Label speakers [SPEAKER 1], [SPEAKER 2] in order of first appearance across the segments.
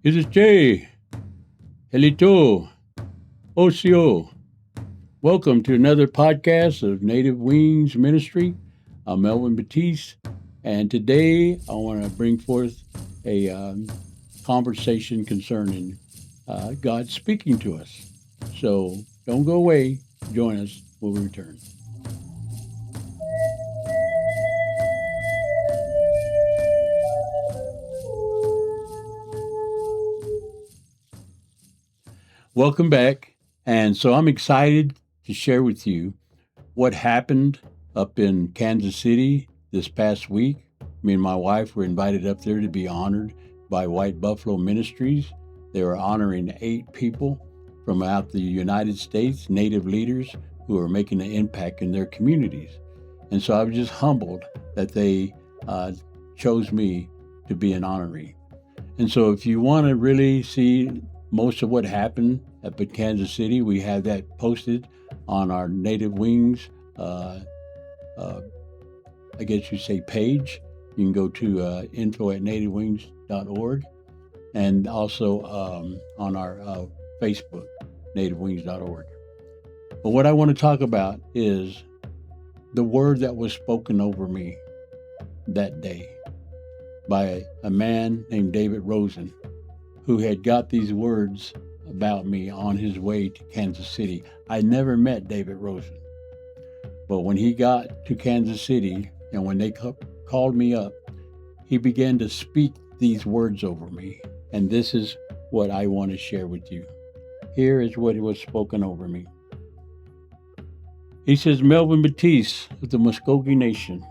[SPEAKER 1] This is Jay. Helito. Ocio. Welcome to another podcast of Native Wings Ministry. I'm Melvin, and today I want to bring forth a conversation concerning God speaking to us. So don't go away. Join us when we return. Welcome back. And so I'm excited to share with you what happened up in Kansas City this past week. Me and my wife were invited up there to be honored by White Buffalo Ministries. They were honoring 8 people from out the United States, Native leaders who are making an impact in their communities. And so I was just humbled that they chose me to be an honoree. And so if you want to really see most of what happened up in Kansas City, we have that posted on our Native Wings, I guess you say page. You can go to info@nativewings.org and also on our Facebook, nativewings.org. But what I want to talk about is the word that was spoken over me that day by a man named David Rosen, who had got these words about me on his way to Kansas City. I never met David Rosen, but when he got to Kansas City and when they called me up, he began to speak these words over me. And this is what I want to share with you. Here is what was spoken over me. He says, Melvin Batiste of the Muskogee Nation,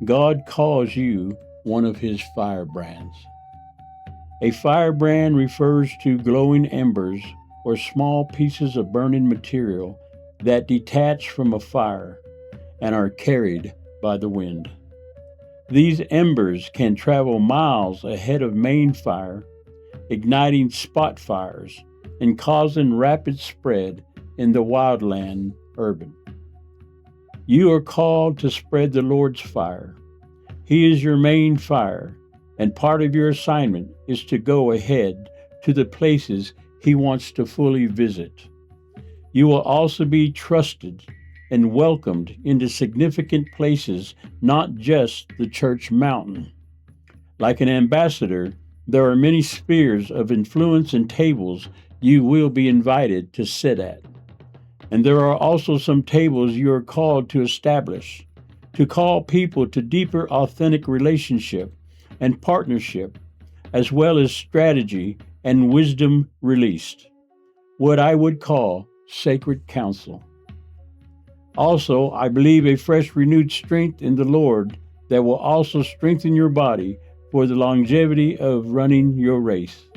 [SPEAKER 1] God calls you one of his firebrands. A firebrand refers to glowing embers or small pieces of burning material that detach from a fire and are carried by the wind. These embers can travel miles ahead of main fire, igniting spot fires and causing rapid spread in the wildland urban. You are called to spread the Lord's fire. He is your main fire, and part of your assignment is to go ahead to the places he wants to fully visit. You will also be trusted and welcomed into significant places, not just the church mountain. Like an ambassador, there are many spheres of influence and tables you will be invited to sit at. And there are also some tables you are called to establish, to call people to deeper, authentic relationship and partnership, as well as strategy and wisdom released, what I would call sacred counsel. Also, I believe a fresh renewed strength in the Lord that will also strengthen your body for the longevity of running your race.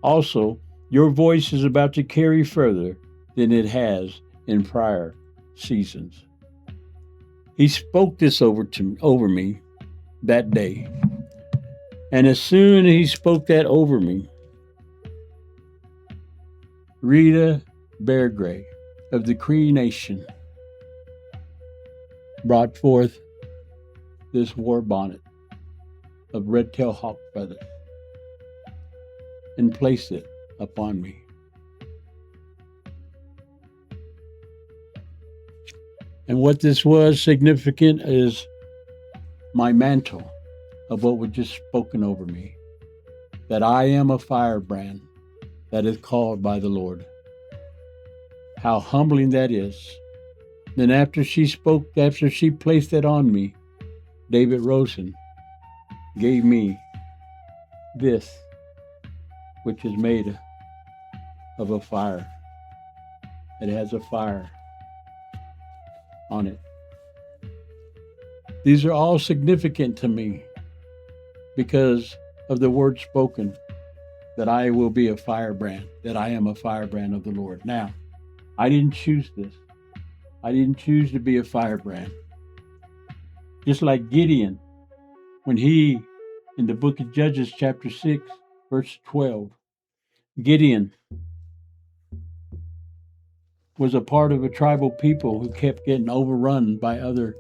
[SPEAKER 1] Also, your voice is about to carry further than it has in prior seasons. He spoke this over me that day. And as soon as he spoke that over me, Rita Beargray of the Cree Nation brought forth this war bonnet of red-tailed hawk feathers and placed it upon me. And what this was significant is my mantle of what was just spoken over me, that I am a firebrand that is called by the Lord. How humbling that is. Then after she placed that on me, David Rosen gave me this, which is made of a fire. It has a fire on it. These are all significant to me because of the word spoken that I will be a firebrand, that I am a firebrand of the Lord. Now, I didn't choose this. I didn't choose to be a firebrand. Just like Gideon, when he, in the book of Judges, chapter 6, verse 12, Gideon was a part of a tribal people who kept getting overrun by other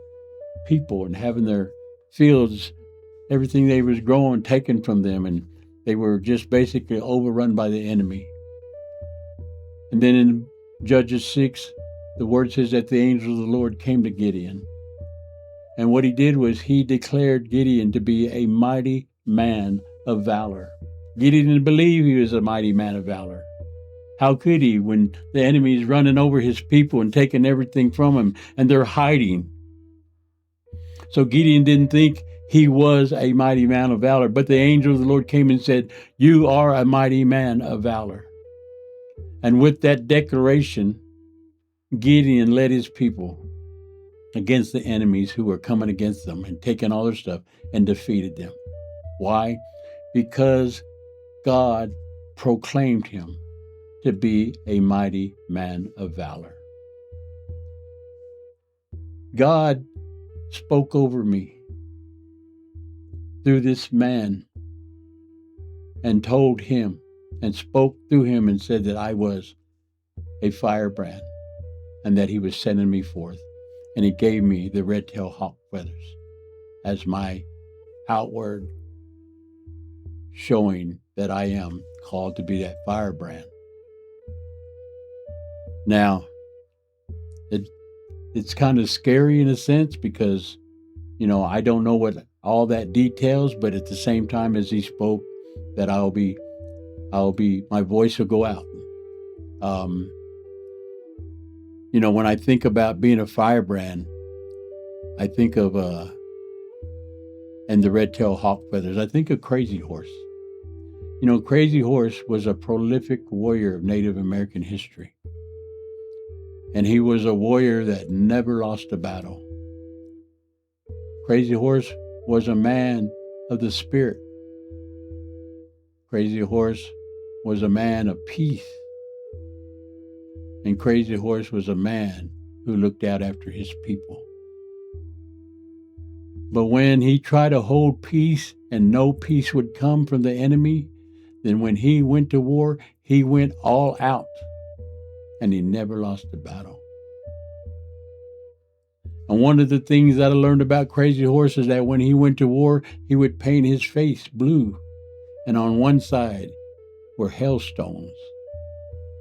[SPEAKER 1] people and having their fields, everything they was growing, taken from them. And They were just basically overrun by the enemy. And then in Judges 6, the word says that the angel of the Lord came to Gideon. And what he did was he declared Gideon to be a mighty man of valor. Gideon didn't believe he was a mighty man of valor. How could he when the enemy is running over his people and taking everything from him and they're hiding? So Gideon didn't think he was a mighty man of valor, but the angel of the Lord came and said, "You are a mighty man of valor." And with that declaration, Gideon led his people against the enemies who were coming against them and taking all their stuff and defeated them. Why? Because God proclaimed him to be a mighty man of valor. God spoke over me through this man and told him and spoke through him and said that I was a firebrand and that he was sending me forth. And he gave me the red-tailed hawk feathers as my outward showing that I am called to be that firebrand. Now, it's kind of scary in a sense because, I don't know what all that details, but at the same time as he spoke, that my voice will go out. When I think about being a firebrand, I think of, and the red-tailed hawk feathers, I think of Crazy Horse. Crazy Horse was a prolific warrior of Native American history. And he was a warrior that never lost a battle. Crazy Horse was a man of the spirit. Crazy Horse was a man of peace. And Crazy Horse was a man who looked out after his people. But when he tried to hold peace and no peace would come from the enemy, then when he went to war, he went all out. And he never lost a battle. And one of the things that I learned about Crazy Horse is that when he went to war, he would paint his face blue. And on one side were hailstones,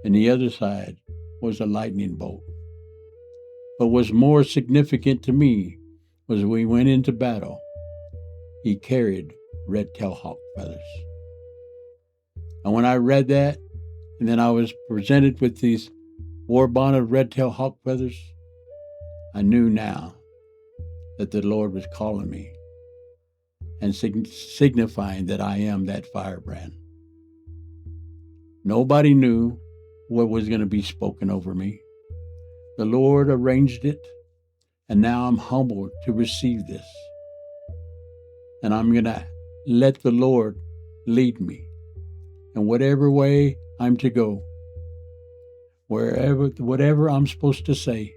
[SPEAKER 1] and the other side was a lightning bolt. But what's more significant to me was when we went into battle, he carried red-tailed hawk feathers. And when I read that, and then I was presented with these war bonnet of red-tailed hawk feathers, I knew now that the Lord was calling me and signifying that I am that firebrand. Nobody knew what was going to be spoken over me. The Lord arranged it, and now I'm humbled to receive this. And I'm going to let the Lord lead me in whatever way I'm to go, whatever I'm supposed to say.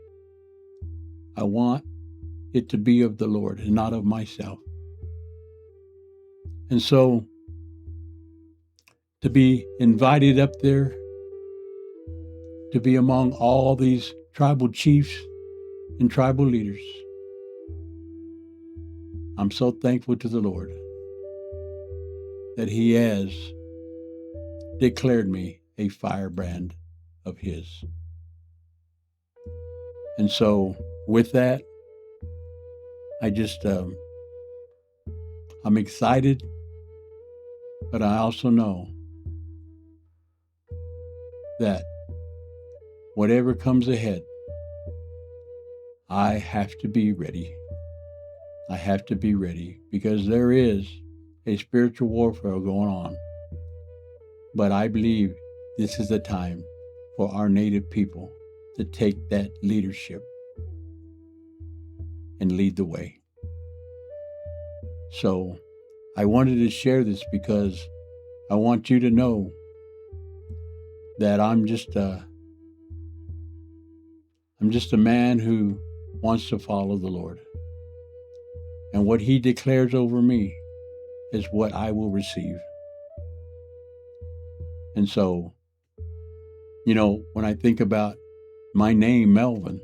[SPEAKER 1] I want it to be of the Lord and not of myself. And so, to be invited up there, to be among all these tribal chiefs and tribal leaders, I'm so thankful to the Lord that He has declared me a firebrand of His. And so, with that, I'm excited, but I also know that whatever comes ahead, I have to be ready. I have to be ready because there is a spiritual warfare going on. But I believe this is the time for our Native people to take that leadership and lead the way. So I wanted to share this because I want you to know that I'm just a man who wants to follow the Lord. And what He declares over me is what I will receive. And so, when I think about my name, Melvin,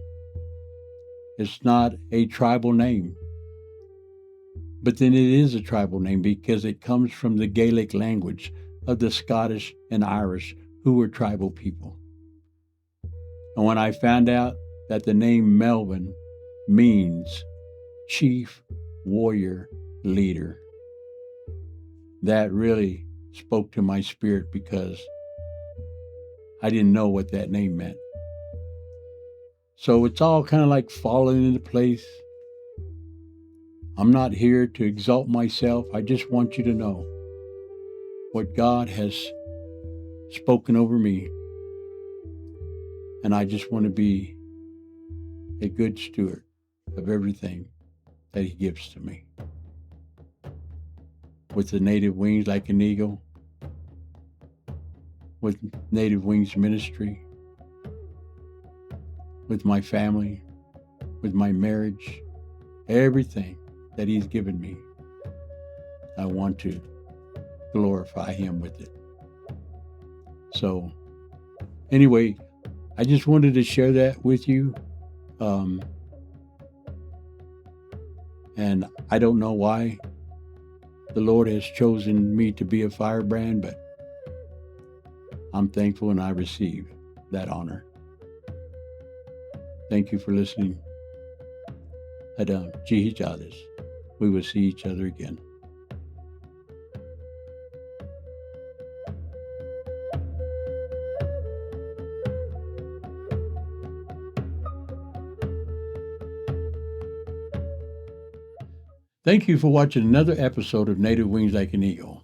[SPEAKER 1] it's not a tribal name. But then it is a tribal name because it comes from the Gaelic language of the Scottish and Irish, who were tribal people. And when I found out that the name Melvin means chief warrior leader, that really spoke to my spirit because I didn't know what that name meant. So it's all kind of like falling into place. I'm not here to exalt myself. I just want you to know what God has spoken over me. And I just want to be a good steward of everything that He gives to me. With the Native Wings like an eagle, with Native Wings Ministry, with my family, with my marriage, everything that He's given me, I want to glorify Him with it. So anyway, I just wanted to share that with you. And I don't know why the Lord has chosen me to be a firebrand, but I'm thankful and I receive that honor. Thank you for listening. Adam, Jihijades. We will see each other again. Thank you for watching another episode of Native Wings Like an Eagle.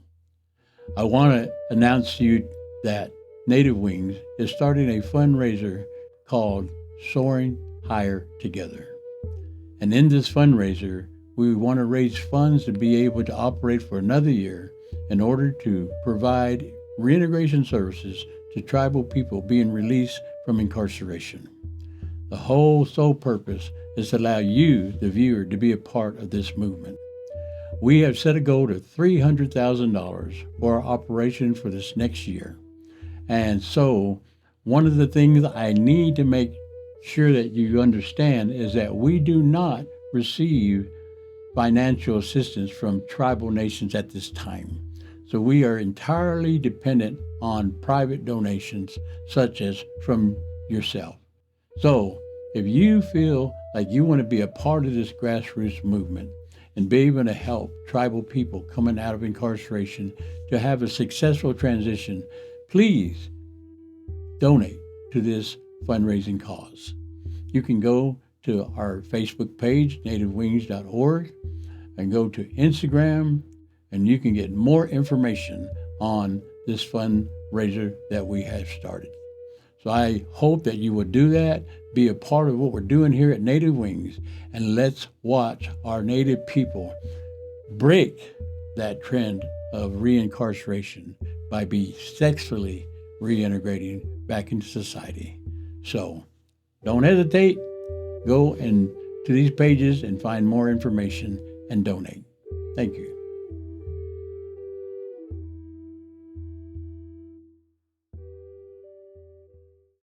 [SPEAKER 1] I want to announce to you that Native Wings is starting a fundraiser called Soaring Higher Together. And in this fundraiser, we want to raise funds to be able to operate for another year in order to provide reintegration services to tribal people being released from incarceration. The whole sole purpose is to allow you, the viewer, to be a part of this movement. We have set a goal to $300,000 for our operation for this next year. And so one of the things I need to make sure that you understand is that we do not receive financial assistance from tribal nations at this time. So we are entirely dependent on private donations, such as from yourself. So if you feel like you want to be a part of this grassroots movement and be able to help tribal people coming out of incarceration to have a successful transition, please donate to this fundraising cause. You can go to our Facebook page, nativewings.org, and go to Instagram, and you can get more information on this fundraiser that we have started. So I hope that you will do that, be a part of what we're doing here at Native Wings, and let's watch our Native people break that trend of reincarceration by being successfully reintegrating back into society. So don't hesitate. Go and to these pages and find more information and donate. Thank you.